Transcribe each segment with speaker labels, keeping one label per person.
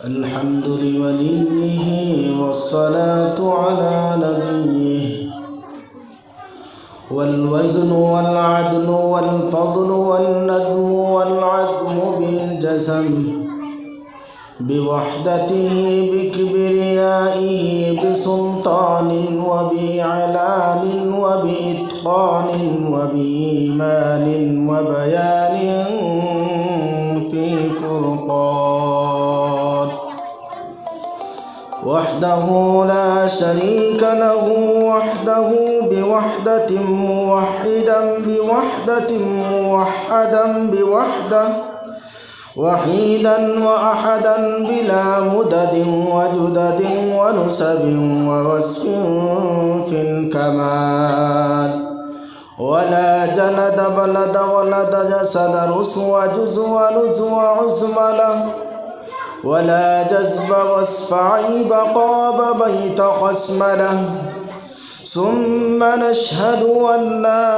Speaker 1: الحمد لوليه والصلاة على نبيه والوزن والعدل والفضل والندم والعدم بالجسم بوحدته بكبريائه بسلطان وبإعلان وبإتقان وبإيمان وبيان في فرقان وحده لا شريك له وحده بوحدة موحدا بوحدة موحدا بوحدة وحيدا وأحدا بلا مدد وجدد ونسب ووصف في الكمال ولا جلد بلد ولد جسد رسو جزو ونزو عزم له ولا جذب وصف عيب قاب بيت خصم له ثم نشهد أن لا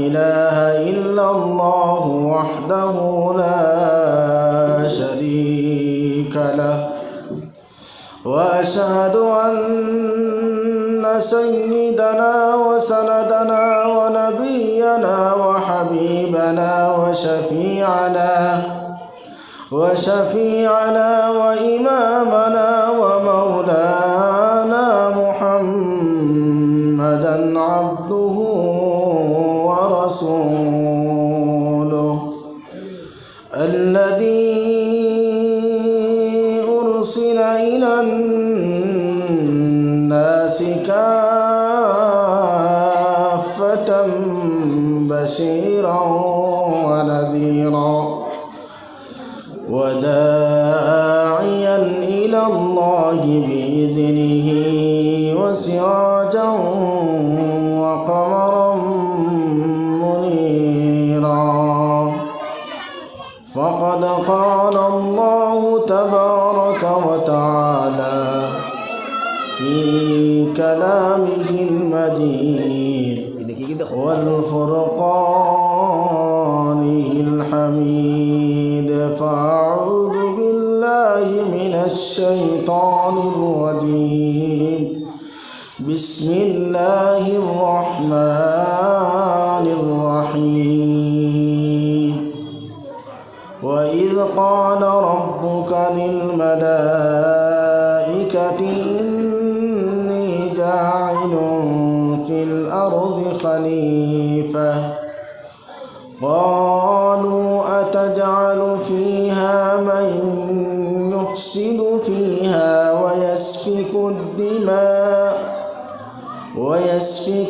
Speaker 1: إله إلا الله وحده لا شريك له وأشهد أن سيدنا وسندنا ونبينا وحبيبنا وشفيعنا وإمامنا ومولانا محمدا عبده ورسوله الذي أرسل إلى الناس كافة بشيرا ونذيرا وداعيا إلى الله بإذنه وسراجا وقمرا منيرا فقد قال الله تبارك وتعالى في كلامه المجيد والفرقانه الحميد فأعوذ بالله من الشيطان الرجيم بسم الله الرحمن الرحيم وإذ قال ربك للملائكة إني جاعل في الأرض خليفة قالوا أتجعل فيها من يفسد فيها ويسفك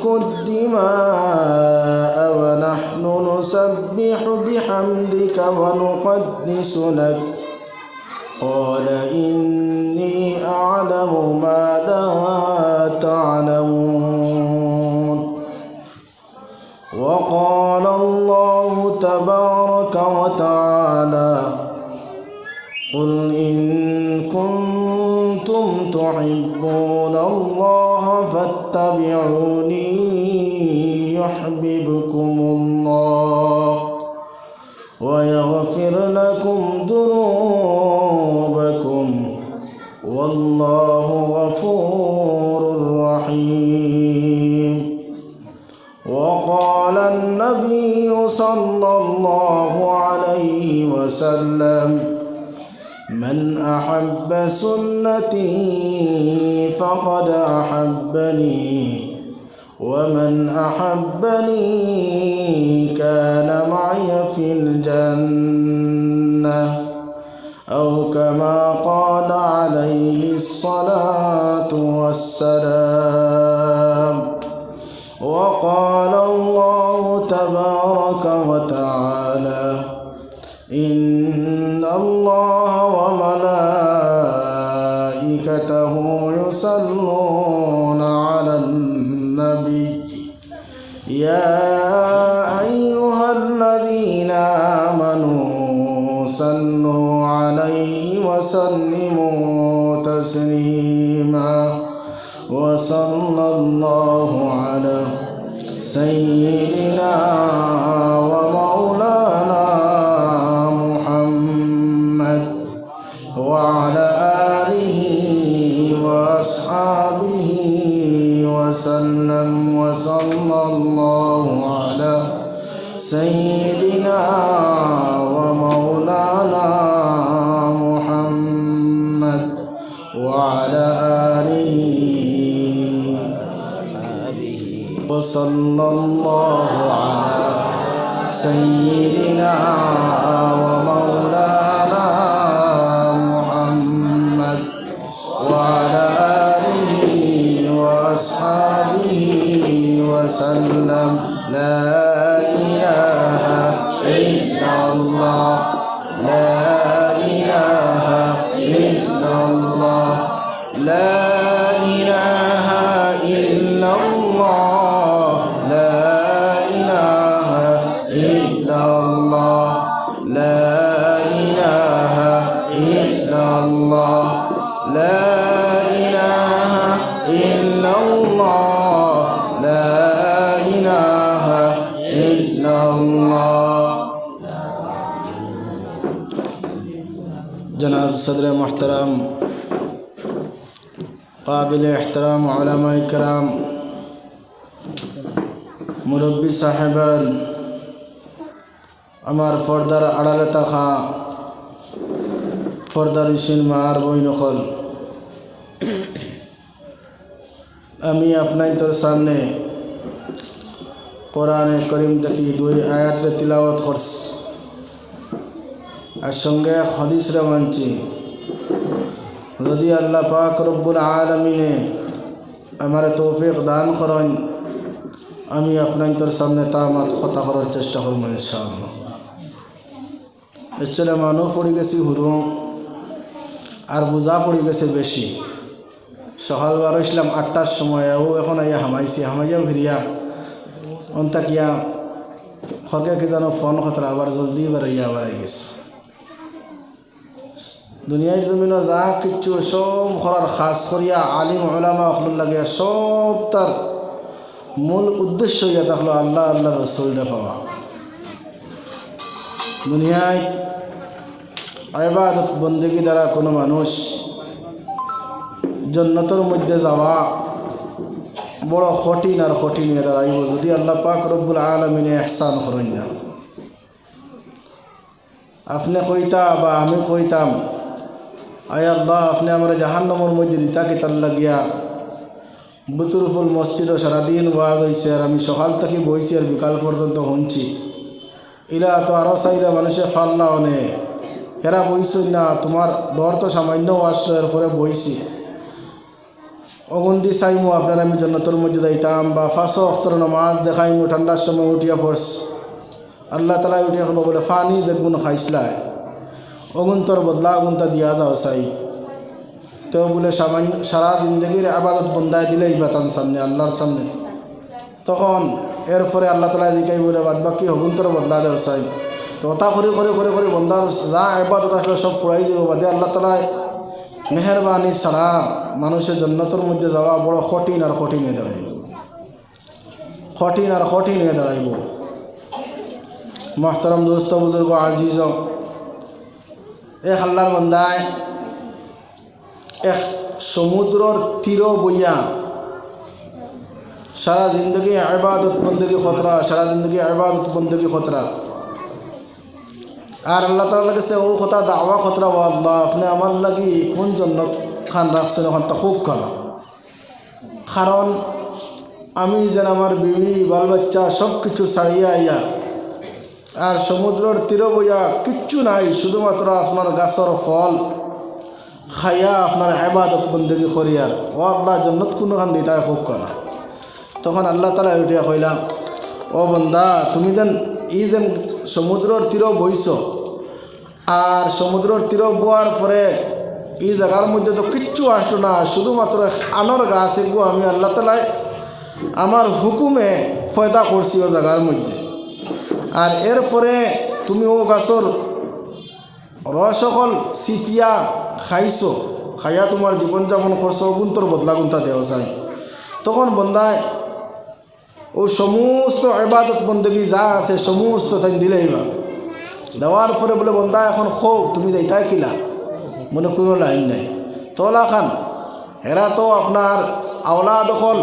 Speaker 1: الدماء ونحن نسبح بحمدك ونقدس لك قال إني أعلم ما لا تعلمون وقال الله تبارك وتعالى قل إن كنتم تحبون الله فاتبعوني يحببكم الله ويغفر لكم ذنوبكم والله غفور رحيم وقال النبي صلى الله عليه وسلم من أحب سنتي فقد أحبني ومن أحبني كان معي في الجنة أو كما قال عليه الصلاة والسلام وقال الله تبارك وتعالى إن الله وملائكته يصلون على النبي يا أيها الذين آمنوا صلوا عليه وسلموا تسليما وصلى الله على سيدنا ومولانا محمد وعلى آله وأصحابه وسلم وصلى الله على سيدنا ومولانا محمد وعلى آله وصلى الله على سيدنا ومولانا محمد وعلى آله وأصحابه وسلم لا إله إلا الله لا إله إلا الله لا إله إلا الله لا إله إلا الله لا إله إلا الله لا إله إلا الله لا إله إلا الله जनाब सदर मोहतरम काबिल एहतराम उलमा इकराम मुरब्बी साहेबान আমার ফর্দার আড়ালে থাকা ফর্দার ইসিন মার বই নকল আমি আপনাদের সামনে কোরআনে করিম থেকে দুই আয়াতের তিলাওয়াত করছি আর সঙ্গে হাদিসরে মানছি যদি আল্লাহ পাক রব্বুল আলামিনে আমার তৌফিক দান করেন আমি আপনাদের সামনে তামাত কথা করার চেষ্টা করব ইনশাআল্লাহ এছাড়া মানুষ পড়ে গেছি হুরু আর বোঝা পড়ে গেছে বেশি সকালবার ইসলাম 8টার সময় এখন আইয়া হামাইয়াও ফিরিয়া অন্তাকিয়া খরকে কি জানো ফোন খতরা আবার জলদি বাড়াইয়া বাড়াই গেছে দুনিয়ার জমিনে যা কিচ্ছু সব করার খাস করিয়া আলিম উলামা অখলুল লাগিয়া সব তার মূল উদ্দেশ্য ইয়া থাকলো আল্লাহ আল্লাহ রসুলটা পাওয়া দুনিয়ায় ইবাদত বন্দেগী দ্বারা কোনো মানুষ জান্নাতের মধ্যে যাওয়া বড় কঠিন আর কঠিন হয়ে দাঁড়াইব যদি আল্লাহ পাক রব্বুল আলামিনে ইহসান করেন না আপনি কইতা বা আমি কইতাম আয় আল্লাহ আপনি আমার জাহান্নামের মধ্যে দিতা কি তার লাগিয়া বুতুরফুল মসজিদও সারাদিন ওয়াজ হয়েছে আর আমি সকাল থেকে বইছি আর বিকাল পর্যন্ত শুনছি ইলা তো আরও চাইরা মানুষে ফাল্লা অনে এরা বইছই না তোমার ডর তো সামান্য আসলো এরপরে বইছি অগুন্দি চাইমু আপনার আমি জান্নাতের মধ্যে যাইতাম বা 5 ওয়াক্তের নামাজ দেখাইমু ঠান্ডার সময় উঠিয়া ফোর্স আল্লাহ তালা উঠিয়া হবো বলে ফানি দেখুন খাইসলায় অগুন তোর বদলা অগুনটা দিয়া যাও চাই তো বলে সামান্য সারা জিন্দগির আবাদত বন্দায় দিলেই বাতান সামনে আল্লাহর সামনে তখন এরপরে আল্লাহ তালা দিকাই বলে বাদ বাকি হগুন তোর বদলা দেও চাই তো ওটা করে করে করে করে বন্দার যা আবাদত আসলে সব ফুরাই দিব বাদে আল্লাহ তালা মেহরবানি ছাড়া মানুষের জান্নাতের মধ্যে যাওয়া বড় কঠিন আর কঠিন হয়ে দাঁড়াইব কঠিন আর কঠিন হয়ে দাঁড়াইব মোহতারাম দোস্ত বুজুর্গ আজিজ এক আল্লাহর বান্দায় এক সমুদ্রর তীর বইয়া সারা জিন্দগি ইবাদত বন্দেগী খতরা সারা জিন্দগি ইবাদত বন্দেগী খতরা আর আল্লাহ তাআলার কাছে ও কথা দাওয়া খতরা ও আল্লাহ আপনি আমার লাগি কোন জান্নাত খান রাখছেন ওখান তা খুব কানা কারণ আমি যেন আমার বিবি বাল বাচ্চা সব কিছু ছাড়িয়া আইয়া আর সমুদ্রের তীর বইয়া কিচ্ছু নাই শুধুমাত্র আপনার গাছের ফল খাইয়া আপনার ইবাদত বন্দেগী করিয়ার ও আল্লাহ জান্নাত কোনখান দিতায় খুব কানা তখন আল্লাহ তাআলা উঠিয়া কইলা ও বন্দা তুমি যেন ই যেন সমুদ্রের তীর বইছ আর সমুদ্রের তীর বোয়ার পরে এই জায়গার মধ্যে তো কিচ্ছু আসলো না শুধুমাত্র আনর গাছ এগুলো আমি আল্লাহ তাআলা আমার হুকুমে পয়দা করছি ও জায়গার মধ্যে আর এরপরে তুমি ও গাছর রসকল সিপিয়া খাইছো খাইয়া তোমার জীবনযাপন করছো গুন্তর বদলা গুন্তা দেওয়া যায় তখন বন্দায় ও সমস্ত ইবাদত বন্দেগী যা আছে সমস্ত তাই দিলেই বা দেওয়ার পরে বলে বন্দা এখন খো তুমি দেইতাই কিলা মনে কোনো লাইন নাই। তোলা খান এরা তো আপনার আওলাদ হল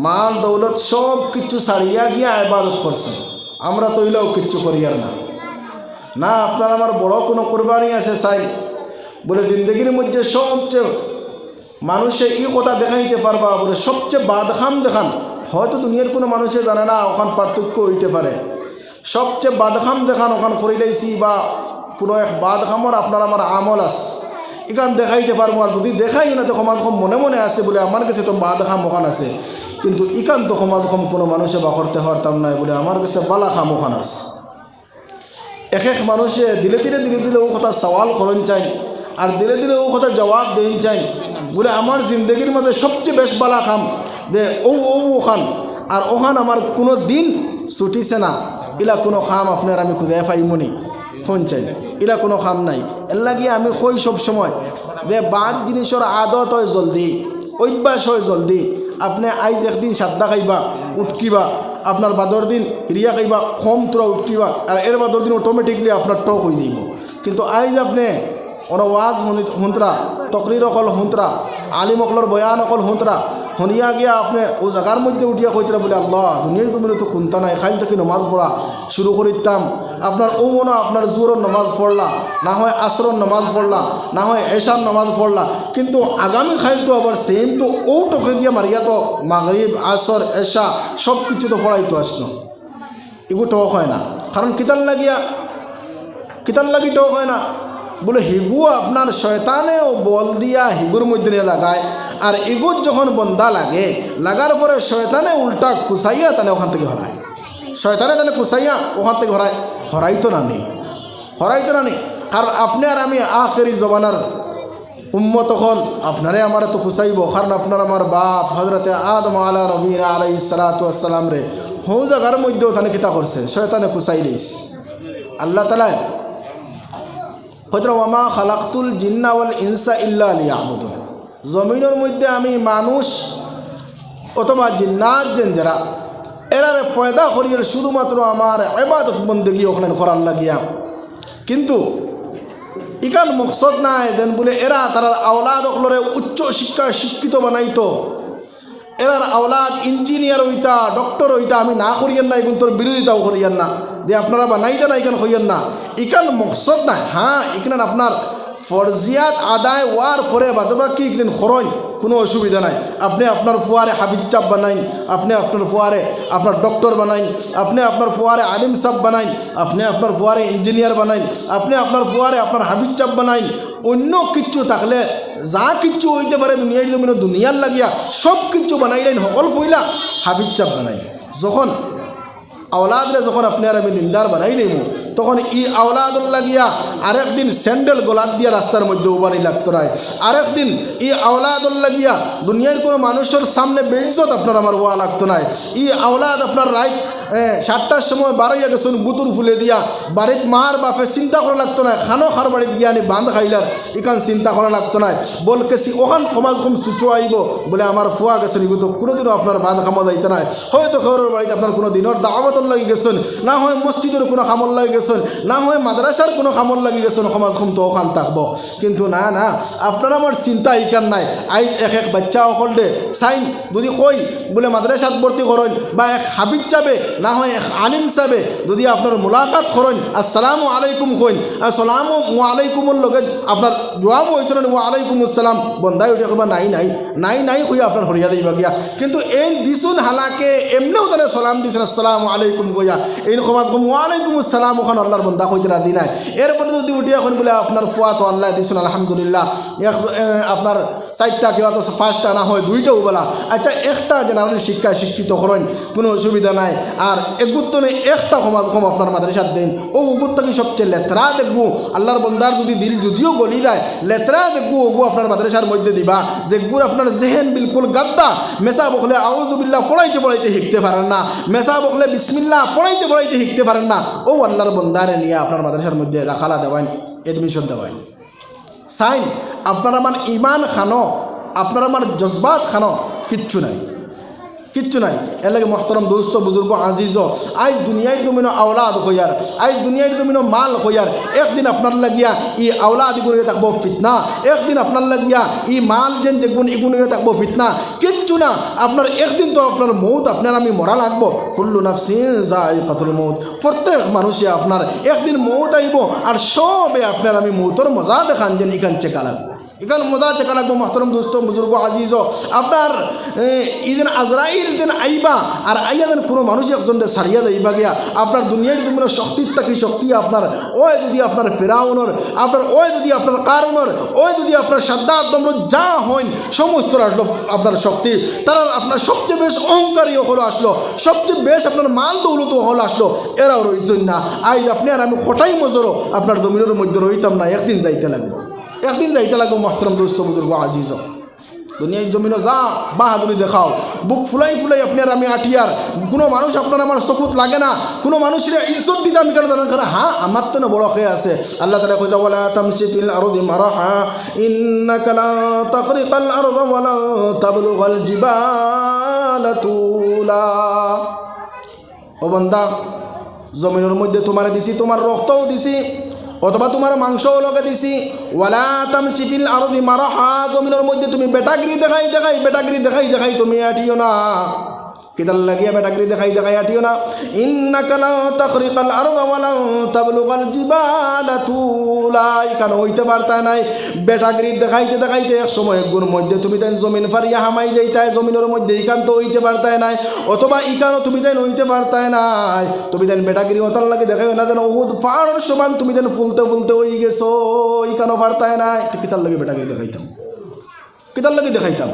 Speaker 1: মাল দৌলত সব কিছু ছাড়িয়া গিয়া ইবাদত করছেন। আমরা তো এলেও কিচ্ছু করিয়ার না। না আপনার আমার বড় কোনো কোরবানি আছে চাই বলে জিন্দগির মধ্যে সবচেয়ে মানুষে এই কথা দেখাইতে পারবা বলে সবচেয়ে বাদখাম দেখান, হয়তো দুনিয়ার কোনো মানুষে জানে না, ওখান পার্থক্য হইতে পারে। সবচেয়ে বাদখাম দেখান ওখান করিলাইছি বা পুরো এক বাদখামর আপনার আমার আমল আছে, এখান দেখাইতে পারবো। আর যদি দেখাই না তো কমাদখম মনে মনে আছে বলে আমার কাছে তো বাদখাম ওখান আছে, কিন্তু ইকান তো কমাদখম কোনো মানুষে বা করতে পারতাম না বলে আমার কাছে বালাখাম ওখান আছে। এক এক মানুষে দিলে দিলে ও কথা সওয়াল করেন চাই, আর দিলে ও কথা জবাব দেন চাই বলে আমার জিন্দগির মধ্যে সবচেয়ে বেশ বালা খাম যে ওখান, আর ওখান আমার কোনো দিন ছুটিছে না। ইলা কোনো খাম আপনার আমি খুঁজে পাইমনি ফোন চাই, ইলা কোনো খাম নাই। এর লাগিয়ে আমি কই সব সময় যে বাদ জিনিসের আদত হয় জলদি, অভ্যাস হয় জলদি। আপনি আইজ একদিন সাদ্দা খাইবা উটকিবা, আপনার বাদর দিন হিরিয়া খাইবা কম তোরা উটকিবা, আর এর বাদর দিন অটোমেটিকলি আপনার টক হয়ে দিব। কিন্তু আইজ আপনি ওরা ওয়াজ হুঁতরা, তকরির অকল হুঁতরা, আলিম অকলর বয়ান অকল হুঁতরা শুনিয়া গিয়া আপনি ও জায়গার মধ্যে উঠিয়া কইতরা বলে আল্লাহ দুনিয়ার তুমি তো কোনটা নাই, খাইল থেকে নমাজ পড়া শুরু করিতাম। আপনার ও মনে আপনার জোরের নমাজ পড়লা, না হয় আসরের নমাজ পড়লা, না হয় এশার নমাজ পড়লা, কিন্তু আগামী খাইল তো আবার সেম তো ও টকে গিয়া মারিয়া তো মাগরিব আসর এশা সব কিছু তো পড়াইতো আসলো। এগুলো টক হয় না, কারণ কিতার লাগি টক হয় না বলে হিগু আপনার শয়তানেও বল দিয়া হিগুর মধ্যে নিয়ে লাগায়, আর এগুর যখন বন্দা লাগে লাগার পরে শয়তানে উল্টা কুসাইয়া তাহলে ওখান থেকে হরায়। শয়তানে তাহলে কুসাইয়া ওখান থেকে হরাইতো না নেই। কারণ আপনি আর আমি আখেরি জমানার উম্মত হল, আপনারে আমার তো কুসাইব, কারণ আপনার আমার বাপ হজরতে আদম আলা নবীনা আলাইহিস সালাতু ওয়াস সালাম রে হৌ জায়গার মধ্যেও তাহলে কিতা করছে, শয়তানে কুসাই দিস। আল্লাহ তাআলা হয়তো ওয়ামা খালাকতুল জিন্না ওয়াল ইনসা ইল্লা লিয়াবুদুন, জমিনের মধ্যে আমি মানুষ অথবা জিন্নাত যেন যারা এরারে পয়দা করিয়ে শুধুমাত্র আমার ইবাদত বন্দেগী ওখানে করার লাগিয়া। কিন্তু ইকান মকসদ নাই দেন বলে এরা তারার আওলাদ অকলরে উচ্চ শিক্ষায় শিক্ষিত বানাইতো, এরার আওলাদ ইঞ্জিনিয়ার হইতা ডক্টর হইতা, আমি না করিয়েন না, এগুন তোর বিরোধিতাও করিয়েন না যে আপনারা বানাইতে না ইকান হইয়েন না, ইকান মকসদ নাই। হ্যাঁ ইখান আপনার ফরজিয়াত আদায় ওয়ার পরে বাদবা কি ইকলেন খরণ কোনো অসুবিধা নাই। আপনি আপনার ফুয়ারে হাবিজ চাপ বানাইন, আপনি আপনার ফুয়ারে আপনার ডক্টর বানাইন, আপনি আপনার ফুয়ারে আলিম সাব বানাইন, আপনি আপনার ফুয়ারে ইঞ্জিনিয়ার বানাইন, আপনি আপনার ফুয়ারে আপনার হাবিজ চাপ বানাইন। অন্য কিচ্ছু থাকলে যা কিচ্ছু হইতে পারে দুনিয়ার জমিন দুনিয়ার লাগিয়া সব কিছু বানাইলেন, সকল পইলা হাবিজ চাপ বানাইন। যখন আওলাদরে যখন আপনি আর আমি নিন্দার বানাইলেম তখন ই আওলাদুল লাগিয়া আরেকদিন স্যান্ডেল গোলাপ দিয়া রাস্তার মধ্যে উবানি লাগতো না, আরেকদিন ই আওলাদুল লাগিয়া দুনিয়ার কোনো মানুষের সামনে বেইজ্জত আপনার আমার ওয়া লাগতো না। ই আওলাদ আপনার রাইট 7টার সময় বারোইয়া গেছেন বুতুর ফুলে দিয়া বাড়িত মার বাপে চিন্তা করা লাগতো না, খানো খার বাড়িত গিয়া আনি বান্ধ খাইলার ইখান চিন্তা করা লাগতো না। বলকেছি ওখান সমাজ কম সুচো আইব বলে আমার ফুয়া গেছেন এগুলো তো কোনোদিনও আপনার বাঁধ খামো যাইতে নাই। হয়তো খবরের বাড়িতে আপনার কোনো দিনের দাওয়াতর লাগি গেছেন, না হয় মসজিদের কোনো খামর লাগি গেছেন, না হয় মাদ্রাসার কোনো খামর লাগি গেছেন, সমাজ কম তো ওখান থাকবো। কিন্তু না আপনার আমার চিন্তা ইকান নাই। আই এক বাচ্চা অকল সাইন যদি কই বলে মাদ্রাসাত ভর্তি করেন বা এক হাবিজ যাবে, না হয় এক আলিম সাবে যদি আপনার মোলাকাত করেন আসসালামু আলাইকুম কইন, আসসালামু আলাইকুমর লগে আপনার জবাব হইত না ওয়ালাইকুম আসসালাম, বন্ধাই উঠে কবা নাই কই আপনার হরিয়া দিবা গিয়া। কিন্তু এই দিছুন হালাকে এমনিও তাহলে সালাম দিছেন আসসালামু আলাইকুম কইয়া, এই সমাজ কম ওয়ালাইকুম আসসালাম ওখানে আল্লাহর বন্ধা কইতে রাজি নাই। এরপরে যদি উঠে এখন বলে আপনার ফুয়া তো আল্লাহ দিছুন আলহামদুলিল্লাহ, আপনার 4টা কেউ তো 5টা না হয় 2টাও বলা, আচ্ছা একটা জেনারেল শিক্ষায় শিক্ষিত করেন কোনো অসুবিধা নাই। আর এগুত্ত নেই একটা কম আপনার মাদ্রাসার দেন, ও উগুত্ত কি সবচেয়ে লেতরা দেখবো আল্লাহর বন্দার যদি দিল যদিও গলি যায় লেতরা দেখবো ওগু আপনার মাদ্রাসার মধ্যে দিবা, যে গুড় আপনার জেহেন বিলকুল গাদ্দা, মেসা বকলে আউযুবিল্লাহ পড়াইতে শিখতে পারেন না, মেসা বকলে বিসমিল্লাহ পড়াইতে শিখতে পারেন না, ও আল্লাহর বন্দারে নিয়ে আপনার মাদ্রাসার মধ্যে দাখালা দেওয়ান, এডমিশন দেওয়ান। সাইন আপনার আমার ইমান খানো, আপনার আমার জজবাত খানো কিচ্ছু কিচ্ছু নাই। এর লাগে মোহতরম দোস্ত বুজুর্গ আজিজ, আজ দুনিয়ার জমিনো আওলাদ হইয়ার, আজ দুনিয়ার জমিনো মাল হইয়ার, একদিন আপনার লাগিয়া ই আওলাদ ইগুনে থাকবো ফিতনা, একদিন আপনার লাগিয়া ই মাল যেন যেগুন ইগুনে থাকবো ফিতনা। কিচ্ছু না, আপনার একদিন তো আপনার মৌত, আপনার আমি মরা লাগবো। কুল্লু নাফসিন যায়িকাতুল মৌত, প্রত্যেক মানুষে আপনার একদিন মৌত আইব, আর সবে আপনার আমি মৌতর মজা দেখান যেন ইখান চেকা লাগবো, এখানে মজা চেকা লাগবো। মোহতরম দোস্ত বুজুর্গ আজিজ, আপনার ইদিন আজরাইল দিন আইবা, আর আইয়া দেন কোনো মানুষ একজন সারিয়া দেইবা গিয়া আপনার দুনিয়ার তুমি শক্তির তাকি শক্তি আপনার ওই যদি আপনার ফেরাউনর, আপনার ওই যদি আপনার কারণর, ওই যদি আপনার সাদ্দাত দমর যা হইন সমস্ত আসলো আপনার শক্তি, তারা আপনার সবচেয়ে বেশ অহংকারী হলো আসলো, সবচেয়ে বেশ আপনার মাল দৌলত হল আসলো, এরাও রইছেন না। আজ আপনি আর আমি খোটাই মজরও আপনার জমিনের মধ্যে রইতাম না, একদিন যাইতে লাগবো, একদিন যাইতে লাগবো। মোহতরম দোস্ত বুজুর্গ আজিজ, দুনিয়ার জমিনও যা বাহাদুরি দেখাও, বুক ফুলাই ফুলাই আপনি আর আমি আটিয়ার, কোনো মানুষ আপনার আমার চকুত লাগে না, কোনো মানুষের ইজ্জত দিতে আমি কেন জানেন, হ্যাঁ আমার তো না বড় খেয়ে আছে। আল্লাহ তাআলা কইতা ওয়ালা তামশি ফিল আরদি মারাহা ইন্নাকা লা তাখরিকাল আরদা ওয়ালা তাবলুগাল জিবালা তুলা। ও বান্দা, জমিনের মধ্যে তোমারে দিছি, তোমার রক্তও দিছি, অথবা তোমার মাংসও লগে দিছি। ওয়ালা তামশি ফিল আরদি মারাহা, জমিনের মধ্যে তুমি বেটাগিরি দেখাই দেখাই তুমি আটিও না। কিতাল লাগিয়া বেটাগিরি দেখাই আটিও না। ইন্নাকা লা তাখরিকাল আরদা ওয়ালা তাবলুগাল জিবালা তুলা, এখানে হইতে পারতা নাই। বেটাগিরি দেখাইতে এক সময় গুণ মধ্যে তুমি তাই জমিন ফারিয়া হামাই দেইতাই, জমিনের মধ্যে ইকান তো হইতে পারতাই নাই, অথবা ইকানও তুমি তাই হইতে পারতাই নাই। তুমি তাই বেটাগিরি হতার লাগে দেখাই না যেন উহুদ পাহাড়ের সমান তুমি যেন ফুলতে হই গেছো, ইকানও পারতাই নাই। তো কিতাল লাগে বেটাগিরি দেখাইতাম, কিতাল লাগে দেখাইতাম।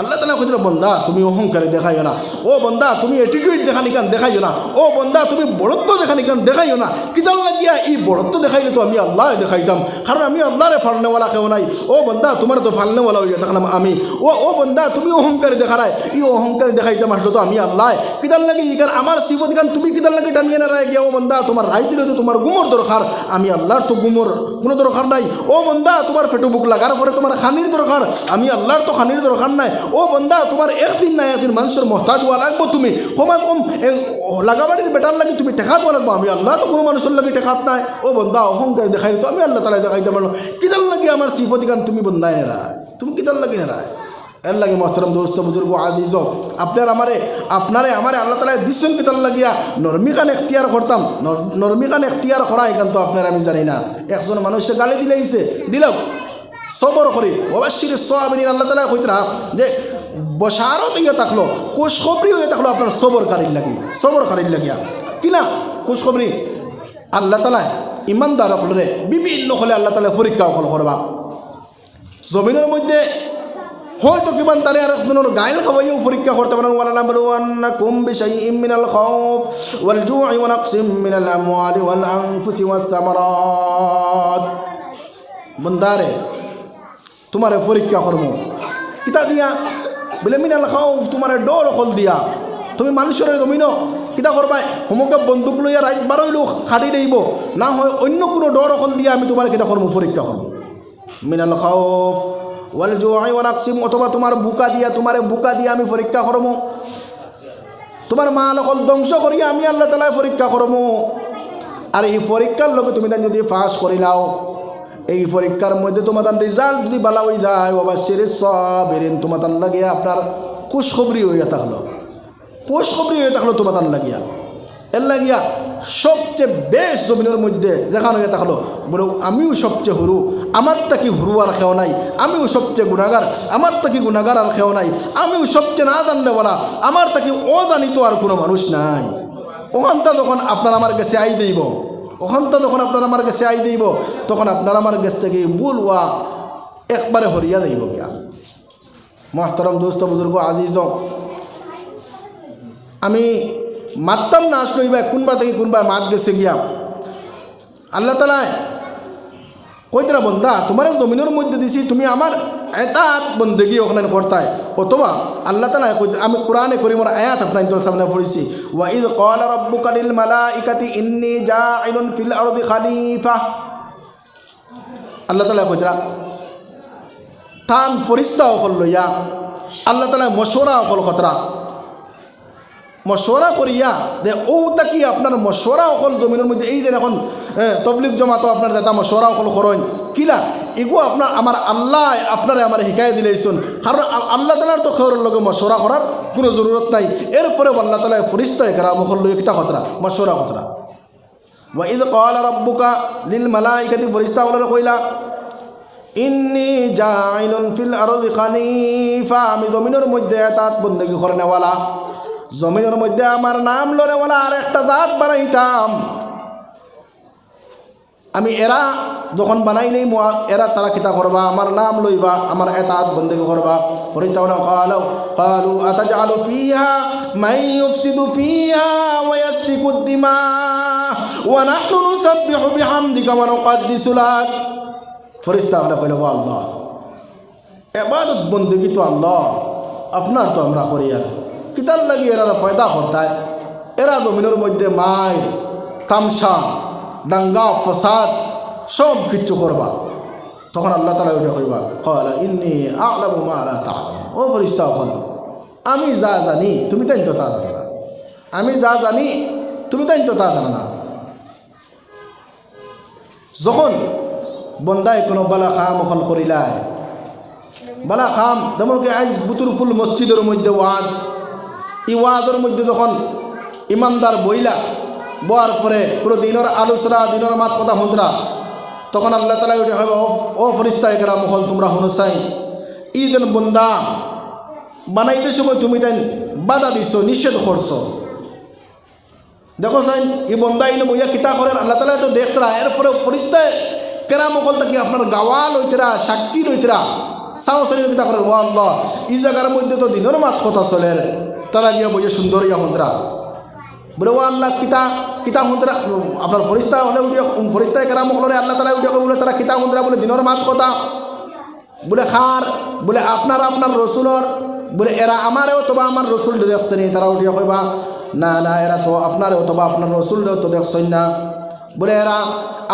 Speaker 1: আল্লাহ তাআলা কইছিল বন্দা তুমি অহংকারে দেখাইও না, ও বন্দা তুমি অ্যাটিটিউড দেখানি কান দেখাইও না, ও বন্দা তুমি বড়ত্ব দেখানি কান দেখাইও না। কিতাল লাগিয়া এই বড়ত্ব দেখাইলে তো আমি আল্লাহ দেখাইতাম, কারণ আমি আল্লাহরে ফালনেওয়ালা কেউ নাই। ও বন্দা তোমার তো ফালনেওয়ালা হইয়া থাকলাম আমি। ও বন্দা তুমি অহংকারে দেখারায়, এই অহংকারে দেখাইতাম আসলো তো আমি আল্লাহ। কিতাল লাগে ইকান আমার সিফত গান তুমি কিতাল লাগে টানিয়ে না রায় গিয়া, ও বন্দা তোমার রায় দিলে তো তোমার গুমর দরকার, আমি আল্লাহর তো গুমর কোনো দরকার নাই। ও বন্দা তোমার পেটু বুক লাগার পরে তোমার খানির দরকার, আমি আল্লাহর তো খানির দরকার নাই। ও বন্দা তোমার একদিন না একদিন মানুষের মহতাজ হওয়া লাগবো, তুমি কমা কম লাগাবাড়ির বেটার লাগে তুমি টেকাত হওয়া লাগবো, আমি আল্লাহ তো কোনো মানুষের লাগে টেকাত নাই। ও বন্দা অহংকার দেখাই তো আমি আল্লাহ তাআলা দেখাইতে পারলো। কিতাল লাগে আমার সিফতি গান তুমি বন্দায় নেরায়, তুমি কিতাল লাগে নেরায়। এর লাগে মোহতরম দোস্ত বুজুর্গ আজিজ, আপনারে আমারে আল্লাহ তাআলা দিচ্ছেন কিতাল লাগিয়া নরমিকান এখতিয়ার করতাম, নরমিকান এখতিয়ার করা এখান তো আপনার আমি জানি না। একজন মানুষে গালি দিলেইছে দিল সবর করি অবশ্যই সাবিরিন। আল্লাহ তাআলা কইতরা যে বশারত হইয়া থাকলো, খুশখবরি হইয়া থাকলো আপনার সবরকারীর লাগিয়া কিনা খুশখবরি। আল্লাহ তাআলা ইমানদার হলরে বিভিন্ন হলে আল্লাহ তাআলা পরীক্ষা হল করবা। জমিনের মধ্যে হয়তো কিমান তারে আর একজনের গাইল খাওয়াইও পরীক্ষা করতে পারেন। ওয়ালানাবলুওয়ান্নাকুম বিশাইইম মিনাল খাউফ ওয়াল জু'i ওয়া নাকসিম মিনাল আমওয়ালি ওয়াল আনফুসি ওয়াস সামারাত। বন্দারে তোমারে পরীক্ষা করবো কিতা দিয়া বলে মিনাল খাউফ, তোমারে ডর হল দিয়া। তুমি মানুষের জমিনো কিতা করবাই হোমকে বন্দুক লইয়া রাইট বারইলো খাটি দেব না, হয় অন্য কোনো ডর হল দিয়া আমি তোমার কিতা করবো পরীক্ষা করবো। মিনাল খাউফ ওয়াল জু'i ওয়া নাকসিম, অথবা তোমার বুকা দিয়া আমি পরীক্ষা করবো। তোমার মাল হল ধ্বংস করিয়া আমি আল্লাহ তাআলা পরীক্ষা করবো। আর এই পরীক্ষার লোকে তুমি তাই যদি পাস করিলাও, এই পরীক্ষার মধ্যে তোমার রেজাল্ট যদি ভালো হয়ে যায়, অবশ্যই সাবিরিন তোমার লাগিয়া আপনার খুশখবরি হইয়া থাকলো, তোমার লাগিয়া। এর লাগিয়া সবচেয়ে বেশ জমিনের মধ্যে যেখানে হইয়া থাকলো বলো আমিও সবচেয়ে হুরু, আমার তাকি হুরু আর খেও নাই, আমিও সবচেয়ে গুণাগার, আমার তাকি গুণাগার আর খেও নাই, আমিও সবচেয়ে না জানলেওয়ালা, আমার তাকি অজানিত আর কোনো মানুষ নাই। ওখানটা যখন আপনার আমার কাছে আই দেব, যখন আপনার আমার কাছে আই দিব, তখন আপনার আমার কাছ থেকে বলওয়া একবারে হরিয়া যাইব গিয়া। মোহতরম দোস্ত বুজুর্গ আজিজ, আমি মারতাম না আসলো এইবার কোনবা থেকে কোনবা মাত গেছে গিয়া। আল্লাহ তাআলা কইতরা বন্দা তোমার জমিনের মধ্যে দিছি, তুমি আমার এতাত বন্দেগি ওখানে করতায়। অথবা আল্লাহ তাআলা আমি কোরআনে করিমের আয়াত আপনাদের সামনে পড়েছি, ওয়া ইয ক্বালা রাব্বুকা লিল মালাইকাতি ইন্নী জাইলুন ফিল আরদি খলিফা। আল্লাহ তাআলা কইতরা টান ফরিস্তা অকল লইয়া আল্লাহ তাআলা মশওয়ারা অকল খতরা মশওয়ারা করিয়া দে ওটা কি আপনার মশওয়ারা অকল জমিনের মধ্যে এই যে এখন তবলিগ জমাতো আপনার দাদা মশওয়ারা অকল করেন কিলা এগো আপনার আমার আল্লাহ আপনারা আমার শিকাই দিলেইছুন কারণ আল্লাহ তালার তো খবরের লগে মশওয়ারা করার কোনো জরুরত নাই এরপরে আল্লাহ তালা ফরিস্তা এরা মুখল লই কিতা খতরা মশওয়ারা খতরা ওয়াইদ ক্বালা রাব্বুকা লিল মালাইকাতি ফরিস্তা বলার কইলা ইন্নী জাইলুন ফিল আরদি খলিফা আমি জমিনের মধ্যে তাত বন্দেগী করেনেওয়ালা জমিনের মধ্যে আমার নাম লরেওয়ালা আর একটা দাঁত বানাইতাম আমি এরা যখন বানাই নেই এরা তারা কিতা করবা আমার নাম লইবা আমার এতাত বন্দেগী করবা ফরিস্তাওয়ালা ক্বালু আতাজআলু ফিহা মান ইউফসিদু ফিহা ওয়া ইয়াসফিকুদ দিমা ওয়া নাহনু নুসাব্বিহু বিহামদিকা ওয়া নুকদ্দিসু লাক ফরিস্তাওয়ালা কইল আল্লাহ ইবাদত বন্দেগী তো আল্লাহ আপনার তো আমরা করি আর কিতার লাগি এরা পয়দা করতায় এরা জমিনের মধ্যে মায়ের তামসা ডাঙ্গা প্রসাদ সব কিচ্ছু করবা তখন আল্লাহ তালা ওইটা কইবা ক্বালা ইন্নী আ'লামু মা লা তা'লামুন ও ফরিস্তা হল আমি যা জানি তুমি তাই তো তা জানো না আমি যা জানি তুমি তাই তো তা জানো না যখন বন্দায় কোনো বালা খাম ওখান করিলায় বালা খাম যেমন কি আজ বুতুরফুল মসজিদের মধ্যে ওয়াজ এই ওয়াজের মধ্যে যখন ইমানদার বইলা বয়ার পরে পুরো দিনের আলোচনা দিনের মাত কথা হুঁতরা তখন আল্লাহ তালা ওইটা হবে ও ফরিস্তা একরা মুখল তোমরা হুনসাই ঈদ বন্দা বানাইতে সময় তুমি তাই বাধা দিছ নিষেধ করছো দেখো সাইন এই বন্দা ইনো বইয়া কিতা করেন আল্লাহ তালা তো দেখতরা এরপরে ফরিস্তায় কেরা মুখল থাকি আপনার গাওয়া লইতরা সাক্ষী লইতরা সাও সাইন কিতা করেন ও আল্লাহ এই জায়গার মধ্যে তো দিনের মাত কথা চলে তারা গিয়া বইয়া সুন্দর ইয়া হুঁতরা বলে ও আল্লাহ কিতা কিতা হুঁতরা আপনার ফরিস্তা হলে উঠিয়া ফরিস্তায় কেরাম হলে আল্লাহ তালা উঠিয়া বলে তারা কিতা হুঁতরা বলে দিনের মাত কথা বলে খার বলে আপনার আপনার রসুলর বলে এরা আমারেও তবা আমার রসুল দেখছে নি তারা উঠিয়া কইবা না না এরা তো আপনারেও তবা আপনার রসুলরেও তো দেখছেন না বলে এরা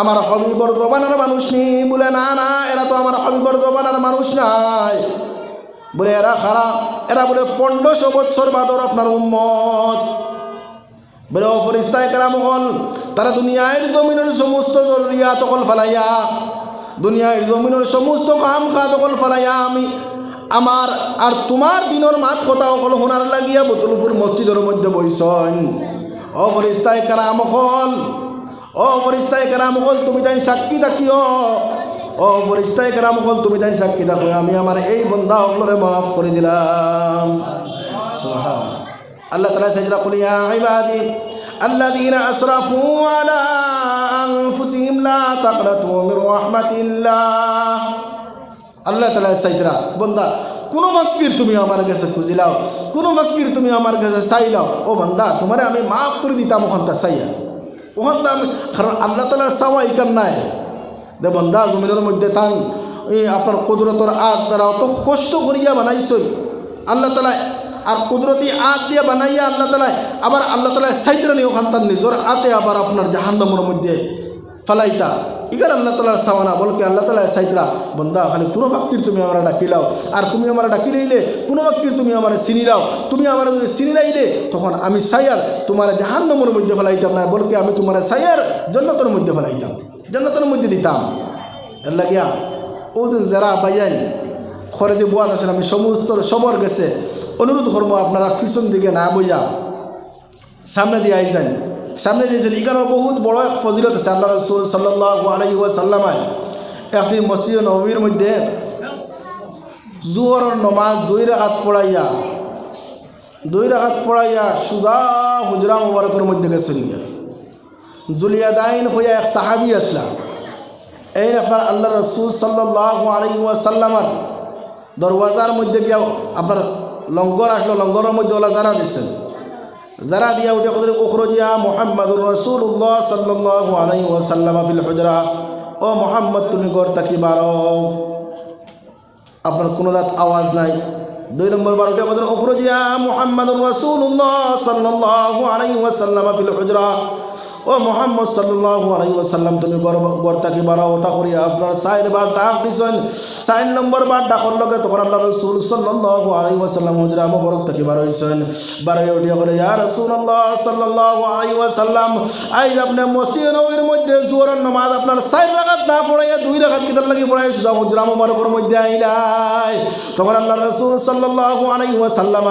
Speaker 1: আমার হবিবর জবানার মানুষ নি বলে না না এরা তো আমার হবিবর জবানার মানুষ নাই বলে এরা খারা এরা বলে 1500 বছর বাদর আপনার উম্মত বলে ও ফরিস্তায় কেরাম হল তারা দুনিয়ার জমিনের সমস্ত জরুরিয়াত অকল ফালাইয়া দুনিয়ার জমিনের সমস্ত কাম খাত অকল ফালাইয়া আমি আমার আর তোমার দিনের মাত কথা অকল শোনার লাগিয়া বুতুলপুর মসজিদের মধ্যে বইসন ও ফরিস্তায় কেরাম হল ও ফরিস্তায় কেরাম হল তুমি তাই সাক্ষী থাকিও ও ফরিস্তায় কেরাম হল তুমি তাই সাক্ষী থাকো আমি আমার এই বন্দা অকলরে মাফ করে দিলাম সুবহান আল্লাহ তাআলা সাজদা কুল ইয়া ইবাদি আল্লাযীনা আসরাফু আলা আনফুসিহিম লা তাকনাতু মির রাহমাতিল্লাহ আল্লাহ তাআলা সাজদা বান্দা কোন ফকির তুমি আমার কাছে খুঁজিলাও কোন ফকির তুমি আমার কাছে চাইলাও ও বান্দা তোমারে আমি মাফ করে দিতাম ওখানটা চাইয়া ওখানটা আমি কারণ আল্লাহ তাআলার চাওয়া ইকার নাই দে বান্দা জমিনের মধ্যে তান এই আপনার কুদরতের আগ দ্বারা অত কষ্ট করিয়া বানাইছই আল্লাহ তাআলা আর কুদরতি আত দিয়ে বানাইয়া আল্লাহ তালাই আবার আল্লাহ তালাই সাইতরা নিয়ে ওখান তার নিজের আতে আবার আপনার জাহান্নামের মধ্যে ফালাইতা ইগার আল্লাহ তালার সাওয়ানা বলকে আল্লাহ তালা সাইতরা বন্দা খালি কোনো ফাক্কির তুমি আমার ডাকিলাও আর তুমি আমার ডাকিলাইলে কোনো ফাক্কির তুমি আমার চিনিলাও তুমি আমার যদি চিনিলাইলে তখন আমি সাইয়ার তোমার জাহান্নামের মধ্যে ফেলাইতাম না বলকে আমি তোমার সাইয়ার জান্নাতের মধ্যে ফেলাইতাম জান্নাতের মধ্যে দিতাম আল্লাহ গিয়া ওদিন যারা বাইয়ান খরে দিয়ে বোয়াত আসেন আমি সমস্ত সবর গেছে অনুরোধ করবো আপনারা পিছন দিকে না বইয়া সামনে দিয়ে আইছেন সামনে দিয়েছেন এখানে বহুত বড় এক ফজিলত আছে আল্লাহ রসুল সাল্লাল্লাহু আলাইহি ওয়াসাল্লাম একদিন মসজিদ নববীর মধ্যে জোহরের নমাজ 2 রাকাত পড়াইয়া সুদা হুজরা মুবারকের মধ্যে গেছেন গিয়া জুলিয়াদাইন হইয়া এক সাহাবী আসলা এই আপনার আল্লাহ রসুল সাল্লাল্লাহু আলাইহি ওয়াসাল্লামের দরওয়াজার মধ্যে গিয়া আপনার লঙ্গর আসলো লঙ্গরের মধ্যে ওলা জানা দিচ্ছেন যারা দিয়া উঠে কত উখরজিয়া মুহাম্মাদুর রাসূলুল্লাহ সাল্লাল্লাহু আলাইহি ওয়াসাল্লাম ফিল হুজরা ও মুহাম্মদ তুমি ঘর তাকি বারো আপনার কোনো দাঁত আওয়াজ নাই 2 নম্বর বার উঠে কত উখরজিয়া মুহাম্মাদুর রাসূলুল্লাহ সাল্লাল্লাহু আলাইহি ওয়াসাল্লাম ফিল হুজরা ও মোহাম্মদ সাল্লাল্লাহু আলাইহি ওয়াসাল্লাম তুমি ঘর থেকে বারো ওটা করিয়া আপনার 4 বার ডাক দিছেন 4 নম্বর বার ডাকর লগে তখন আল্লাহ রাসূল সাল্লাল্লাহু আলাইহি ওয়াসাল্লাম হুজরা মুবারক থেকে বার হইছেন বার হয়ে উঠিয়া বলে ইয়া রাসূলুল্লাহ সাল্লাল্লাহু আলাইহি ওয়াসাল্লাম আইজ আপনি মসজিদে নববীর মধ্যে জোহরের নামাজ আপনার 4 রাকাত না পড়াইয়া 2 রাকাত কিতার লাগি পড়াই শুধু হুজরা মুবারকের মধ্যে আইলাই তখন আল্লাহ রাসূল সাল্লাল্লাহু আলাইহি ওয়াসাল্লাম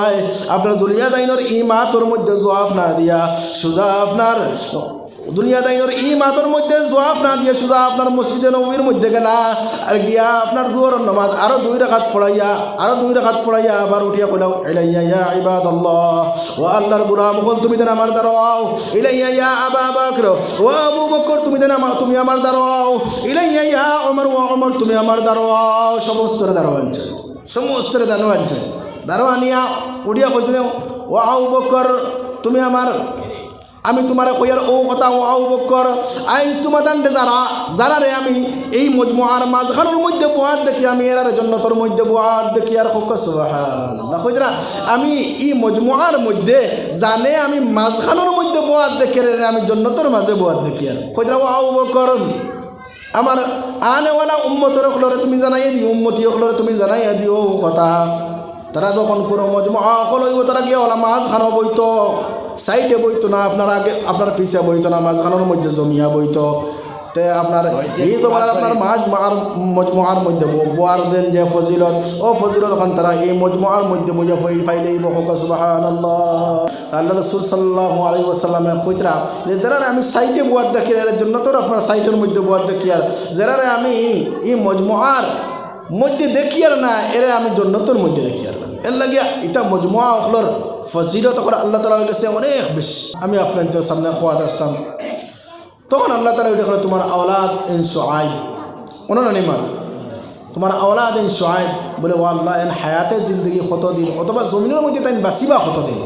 Speaker 1: আপনার দুনিয়াদাইনের ইমাতর মধ্যে জবাব না দিয়া সুজা আপনার দুনিয়াদাইনের ইমাতর মধ্যে জবাব না দিয়ে সুজা আপনার মসজিদে নববীর মধ্যে গেলা আর গিয়া আপনার জোহরের নামাজ আরো 2 রাকাত পড়াইয়া আবার উঠিয়া কইলাও ইলাইয়া ইয়া ইবাদাল্লাহ ও আল্লাহর গোলাম বল তুমি দেন আমার দাঁড়াও ইলাইয়া ইয়া আবু বকর ও আবু বকর তুমি দেন তুমি আমার দাঁড়াও ইলাইয়া ইয়া ওমর ও ওমর তুমি আমার দাঁড়াও সমস্তরে দাঁড়াওয়াঞ্ছে দাঁড়ানিয়া উঠিয়া কইছেন ও আবু বকর তুমি আমার আমি তোমারে কইয়ার ও কথা ও আবু বকর আইজ তোমার দান্ডে যারা রে আমি এই মজমুআর মাঝখানের মধ্যে বুয়াদ দেখি আমি এর জন্নতর মধ্যে বুয়াদ দেখি আর হোক সুবহানাল্লাহ কইরা আমি এই মজমুআর মধ্যে জানে আমি মাঝখানের মধ্যে বুয়াদ দেখি রে আমি জন্নতর মাঝে বুয়াদ দেখি আর কইরা ও আবু বকর আমার আনেওয়ালা উম্মতর হলরে তুমি জানাই দিও উম্মতি হলরে তুমি জানাই দিও কথা তারা যখন পুরো মজমুআ হল হইব তারা গিয়ে ওলা মাঝখানো বইতো সাইডে বইতো না আপনার আগে আপনার পিছে বইতো না মাঝখানোর মধ্যে জমিয়া বইতো তে আপনার এই তোমার আপনার মজমুআর মধ্যে বোয়ার দেন যে ফজিলত ও ফজিলত এখন তারা এই মজমুআর মধ্যে বইয়া পাইলেই বক সুবহানাল্লাহ আল্লাহ রাসূল সাল্লাল্লাহু আলাইহি ওয়াসাল্লামে কইতরা যে যারা আমি সাইডে বোয়ার দেখি এর জন্য তো আপনার সাইডের মধ্যে বোয়ার দেখি আর যারা আমি এই মজমুআর মধ্যে দেখি আর না এর আমি জন্নতের মধ্যে দেখি আর না এর লাগিয়া এটা মজমুআ হলর ফজিলত করে আল্লাহ তাআলার কাছে অনেক বেশি আমি আপনাদের সামনে খোয়াদ আসতাম তখন আল্লাহ তাআলা ওইটা তোমার আওলাদ ইন শুআইব ওনারা নিমান তোমার আওলাদ ইন শুআইব বলে ও আল্লাহ এন হায়াতে জিন্দগি কতদিন অথবা জমিনের মধ্যে তাই বাঁচিবা কতদিন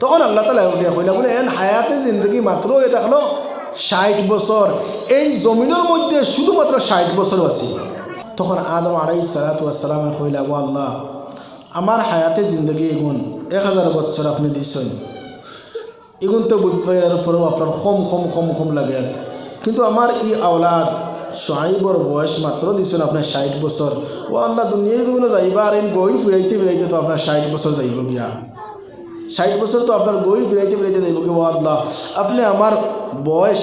Speaker 1: তখন আল্লাহ তাআলা ওইটা কইলা বলে এন হায়াতে জিন্দগি মাত্র এটা হলো 60 বছর এই জমিনের মধ্যে শুধুমাত্র 60 বছর আছে তখন আদম আলাইহিস সালাতু ওয়াস সালাম কইলা ও আল্লাহ আমার হায়াতে জিন্দগি এগুন 1000 বছর আপনি দিচ্ছেন এগুন তো বুধের উপরেও আপনার কম লাগে আর কিন্তু আমার এই আওলাদ শুআইবর বয়স মাত্র দিচ্ছেন আপনার 60 বছর ও আল্লাহ দুনিয়ার দুগুলো যাইবা আর এই গই ফিরাইতে তো আপনার 60 বছর যাইব গিয়া 60 বছর তো আপনার গই ফিরাইতে যাইব কি ও আল্লাহ আপনি আমার বয়স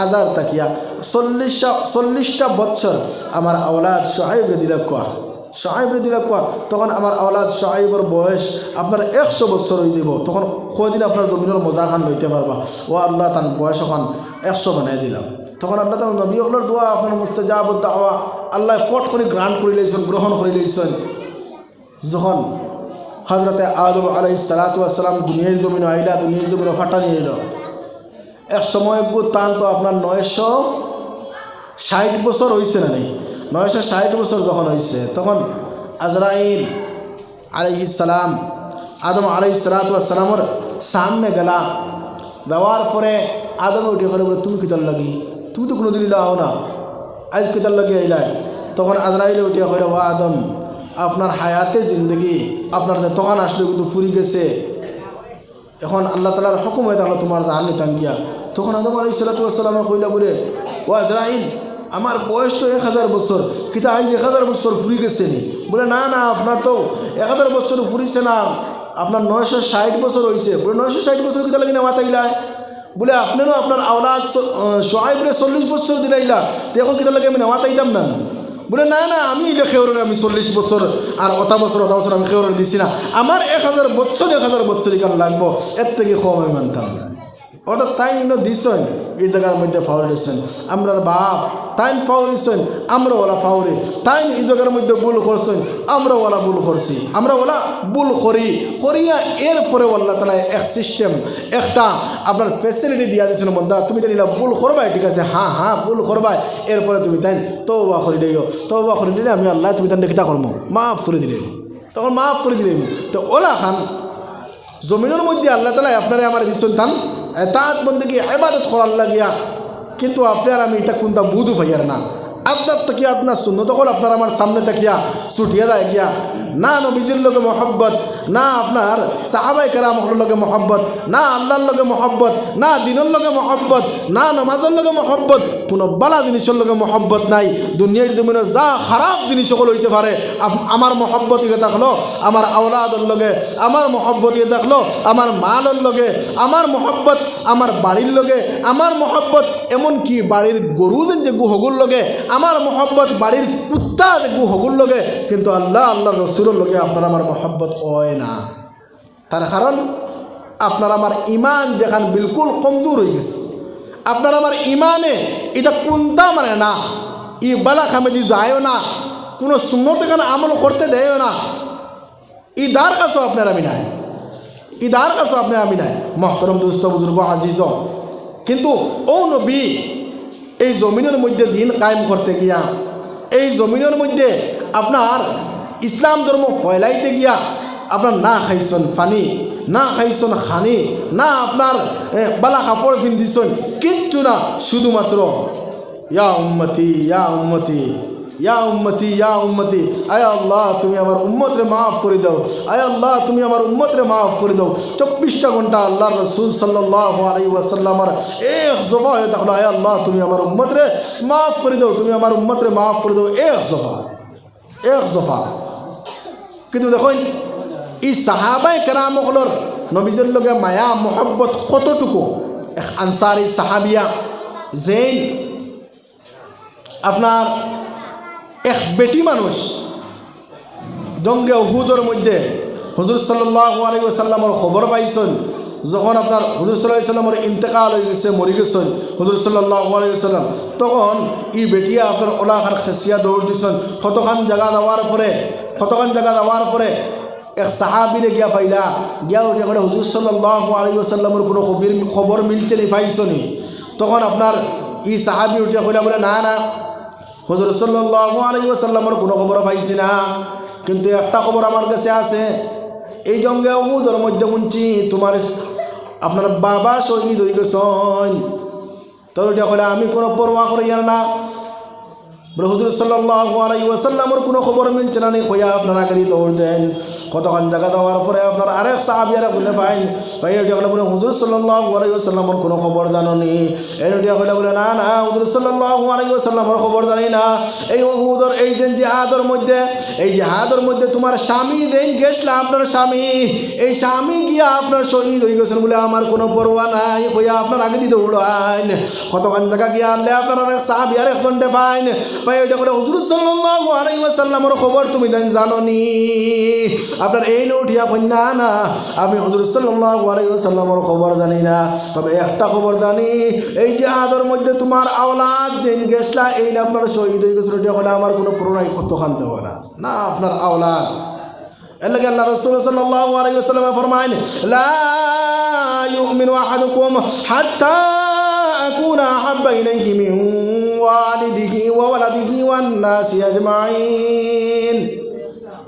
Speaker 1: 1000 তাকিয়া 40টা বছর আমার আওলাদ শুআইবরে দিলা কোয়া তখন আমার আওলাদ শুআইবর বয়স আপনার 100 বছর হয়ে যাব তখন কদিন আপনার জমিনের মজা খান লইতে পারবা ও আল্লাহ তার বয়স এখন 100 বানাই দিলাম তখন আল্লাহ তার নবী হলর দোয়া আপনার মুস্তাজাবুদ দাওয়া আল্লাহ ফট করে গ্রহণ করে লইছেন যখন হযরতে আদম আলাইহিস সালাতু ওয়াস সালাম দুনিয়ার জমিনে আইলা দুনিয়ার জমিনে ফাটানি এলো এক সময় তান তো আপনার 960 বছর হয়েছে না নেই 960 বছর যখন হয়েছে তখন আজরাইল আলাইহিস সালাম আদম আলাইহিস সালাতু ওয়াস সালামের সামনে গেলা দেওয়ার পরে আদম উঠে করে বলে তুমি কিতার লাগি তুমি তো কোনোদিন আও না আজ কিতার লাগি আইলাই তখন আজরাইল উঠে করে ও আদম আপনার হায়াতে জিন্দগি আপনার তখন আসলে কিন্তু ফুরি গেছে এখন আল্লাহ তাআলার হুকুম হয়ে থাকলো তোমার জান নিতাম গিয়া তখন আদম আলাইহিস সালাতু ওয়াস সালাম কইলা বলে ও আজরাইল আমার বয়স তো 1000 বছর কিন্তু আজ 1000 বছর ফুরি গেছে নি বলে না আপনার তো 1000 বছর ফুরিছে না আপনার 960 বছর হয়েছে বলে 960 বছর কিতা লাগি না মাতাইলা বলে আপনারও আপনার আওলাদ শুআইবরে 40 বছর দিলাইলা তো এখন কিতা লাগে আমি না মাতাইতাম না বলে না আমি এটা খেওরের আমি 40 বছর আর অতা বছর আমি খেওরের দিছি না আমার 1000 বছর এখান লাগবো এর থেকে কম আমি মানতাম না অর্থাৎ তাই দিচ্ছেন এই জায়গার মধ্যে ফাউরি দিচ্ছেন আমরার বাপ তাই ফাউরিছেন আমরা ওলা ফাউরি তাই এই জায়গার মধ্যে ভুল করছেন আমরা ওলা ভুল করছি আমরা ওলা ভুল করিয়া এরপরে আল্লাহ তাআলা এক সিস্টেম একটা আপনার ফ্যাসিলিটি দিয়া দিয়েছেন বন্ধা তুমি তো নিলা ভুল করবাই ঠিক আছে হ্যাঁ ভুল করবাই এরপরে তুমি তাই তওবা করে দিও তওবা করে দিলে আমি আল্লাহ তুমি তাই কিতা করবো মাফ করে দিলেন তখন মাফ করে দিলেন তো ওলা খান জমিনের মধ্যে আল্লাহ তাআলা আপনারা আমার দিচ্ছেন তান এতাত বন্দেগি ইবাদত করার লাগিয়া কিন্তু আপনার আমি এটা কোনটা বুধু ভাইয়ার না আদাব তাকিয়া আপনার শূন্য তখন আপনার আমার সামনে তাকিয়া ছুটিয়ে দেয় গিয়া না নবীজির লগে মহব্বত, না আপনার সাহাবায়ে কেরামের লগে মহব্বত, না আল্লাহর লগে মহব্বত, না দিনের লগে মহব্বত, না নামাজের লগে মহব্বত, কোনো বালা জিনিসের লগে মহব্বত নাই। দুনিয়ার জমিনে যা খারাপ জিনিস সকল হইতে পারে, আমার মহব্বত ইয়ে থাকলো আমার আওলাদের লগে, আমার মহব্বত ইয়ে থাকলো আমার মালের লগে, আমার মহব্বত আমার বাড়ির লগে, আমার মহব্বত এমনকি বাড়ির গরু যে গুহগুর লগে, আমার মহব্বত বাড়ির কুত্তা যে গুহগুর লগে, কিন্তু আল্লাহর রসুলের লগে আপনার আমার মহব্বত হয় না। তার কারণ আপনার আমার ইমান যেখান বিলকুল কমজোর হয়ে গেছে, আপনার আমার ইমানে এটা কোনটা মানে না, ই বালা খামেদি যায়ও না, কোনো সুন্নত এখানে আমল করতে দেয়ও না, ইদার কাছেও আপনার আমি নাই, ইদার কাছেও আপনার আমি নাই। মহতরম দুস্থ বুজুর্গ আজিজ, কিন্তু ও নবী এই জমিনের মধ্যে দিন কায়েম করতে গিয়া, এই জমিনের মধ্যে আপনার ইসলাম ধর্ম ফয়লাইতে গিয়া আপনার না খাইছেন পানি, না খাইছেন খানি, না আপনার বালা কাপড় পিন্ধিছেন, কিচ্ছু না, শুধুমাত্র ইয়া উম্মতি ইয়া উম্মতি ইয়া উম্মতি ইয়া উম্মতি, আয় আল্লাহ তুমি আমার উম্মতরে মাফ করে দাও, আয় আল্লাহ তুমি আমার উম্মতরে মাফ করে দাও। 24টা ঘন্টা আল্লাহর রসুল সাল্লাল্লাহু আলাইহি ওয়াসাল্লামের এক জফা হয়ে থাকলো, আয় আল্লাহ তুমি আমার উম্মতরে মাফ করে দাও, তুমি আমার উম্মতরে মাফ করে দাও, এক জফা। কিন্তু দেখুন এই সাহাবায়ে কেরামগুলোর নবীজের লগে মায়া মোহব্বত কতটুকু। এক আনসারি সাহাবিয়া যেই আপনার এক বেটি মানুষ জঙ্গে উহুদের মধ্যে হুজুর সাল্লাল্লাহু আলাইহি ওয়াসাল্লামের খবর পাইছেন, যখন আপনার হুজুর সাল্লাল্লাহু আলাইহি ওয়াসাল্লামের ইন্তেকাল হয়ে গেছে, মরে গেছেন হুজুর সাল্লাল্লাহু আলাইহি ওয়াসাল্লাম, তখন এই বেটিয়া আপনার ওলাখান খেসিয়া দৌড় দিচ্ছেন। কতক্ষণ জায়গা দেওয়ার পরে এক সাহাবিরে গিয়া পাইলা, গিয়া উঠিয়া বলে হুজুর সাল্লাল্লাহু আলাইহি ওয়াসাল্লামের কোনো খবর মিলছে নি, পাইছনি? তখন আপনার এই সাহাবি উঠিয়া কইলা বলে না না, হুজুর সাল্লাল্লাহু আলাইহি ওয়াসাল্লামের কোনো খবর পাইছি না, কিন্তু একটা খবর আমার কাছে আছে, এই জঙ্গে উহুদের মধ্যে শুনছি তোমার আপনার বাবা শহীদ হয়ে গেছেন। তো উঠিয়া কইলা আমি কোনো পরোয়া করি না, হুজুর সাল্লাল্লাহু আলাইহি ওয়াসাল্লামের কোনো খবর মিলছে না, কইয়া আপনারা গাড়ি দৌড় দেন। কতক্ষণ জায়গা দেওয়ার পরে আপনার আরেক সাহাবিয়ারা বলে ভাই ওইটা বলে হুজুর সাল্লাল্লাহু আলাইহি ওয়াসাল্লামের কোনো খবর জানোনি? এইটা বলে না না, হুজুর সাল্লাল্লাহু আলাইহি ওয়াসাল্লামের খবর জানি না। এই উহুদের এই যে জিহাদের মধ্যে তোমার স্বামী দেন গেছলা, আপনার স্বামী, এই স্বামী গিয়া আপনার শহীদ হয়ে গেছেন বলে আমার কোনো পরোয়া নাই, কইয়া আপনার আগে দিয়ে দৌড়াইন। কতক্ষণ জায়গা গিয়া আনলে আপনার আরেক সাহাবিয়ার একজনটা পাইন, ভাই ওইটা বলে হুজুর সাল্লাল্লাহু আলাইহি ওয়াসাল্লামের খবর তুমি জানোনি? আপনার এই উঠিয়া কন্যা না, আমি হুজুর সাল্লাল্লাহু আলাইহি ওয়াসাল্লামের খবর জানি না, তবে একটা খবর জানি, এই জিহাদের মধ্যে তোমার আওলাদ দিন গেছলা, এই না আপনার শহীদ হয়ে গেছিল, এটা হলে আমার কোনো পুরোনাই কতখান দেব না আপনার আওলাদ। এর লাগে আল্লাহ রাসূল সাল্লাল্লাহু আলাইহি ওয়াসাল্লাম ফরমায়েন, লা ইউমিনু আহাদুকুম হাত্তা আকুনা আহাব্বা ইলাইহি মিন ওয়ালিদিহি ওয়া ওয়ালাদিহি ওয়ান নাসি আজমাইন।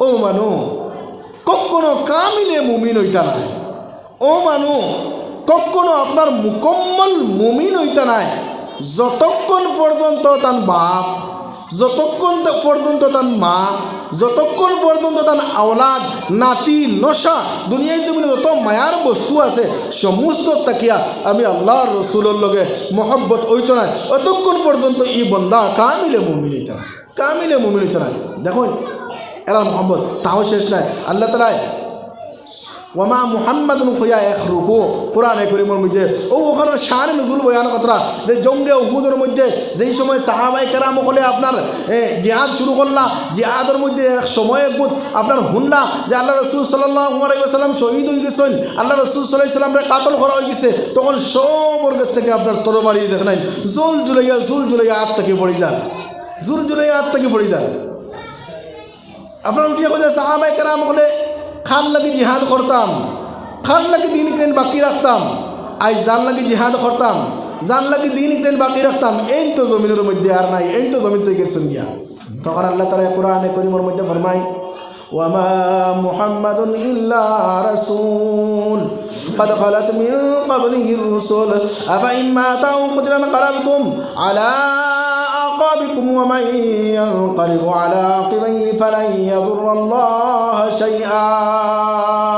Speaker 1: ও মানু, কখনো কামিলে মুমিন হইতা নাই, ও মানু কখনো আপনার মুকম্মল মুমিন হইতা নাই যতক্ষণ পর্যন্ত তার বাপ, যতক্ষণ পর্যন্ত তার মা, যতক্ষণ পর্যন্ত তার আওলাদ নাতি নশা দুনিয়ার জমিনে যত মায়ার বস্তু আছে সমস্ত তাকিয়া আমি আল্লাহর রসুলের লগে মহব্বত হইত না, অতক্ষণ পর্যন্ত ই বন্দা কামিলে মুমিন হইত না, কামিলে মুমিন হইত না। দেখুন এরা মোহাম্মদ তাও শেষ নাই, আল্লাহ তাআলা ওয়ামা মুহাম্মাদুন খুয়া এক রুকু কোরআনে করিমের মধ্যে ওখানে শান নুজুল বয়ান কথা যে জঙ্গে উহুদের মধ্যে যেই সময় সাহাবায়ে কেরাম হলে আপনার জিহাদ শুরু করলা, জিহাদের মধ্যে এক সময় একগুত আপনার হুনলা যে আল্লাহ রসুল সাল্লাল্লাহু আলাইহি ওয়াসাল্লাম শহীদ হয়ে গেছেন, আল্লাহ রসুল সাল্লাল্লাহু আলাইহি ওয়াসাল্লামরে কাতল করা হয়ে গেছে, তখন সবর কাছ থেকে আপনার তরবারি দেখ নাই জুল জুলাইয়া হাত থেকে পড়ে যান, জুল জুলাইয়া হাত থেকে পড়ে যান। আপনার উঠিয়া কথা সাহাবায়ে কেরাম হলে খান লাগি জিহাদ করতাম, খান লাগি দিন ইকরেন বাকি রাখতাম, আজ জান লাগি জিহাদ করতাম, জান লাগি দিন ইকরেন বাকি রাখতাম, এই তো জমিনের মধ্যে আর নাই, এই তো জমিন থেকে গেছেন গিয়া। তখন আল্লাহ তাআলা কোরআনে কারীমের মধ্যে ফরমায় ওয়ামা মুহাম্মাদুন ইল্লা রাসূল قد خلت من قبله الرسل أفإن مات أو قتل انقلبتم على عقابكم ومن ينقلب على عقبيه فلن يضر الله شيئا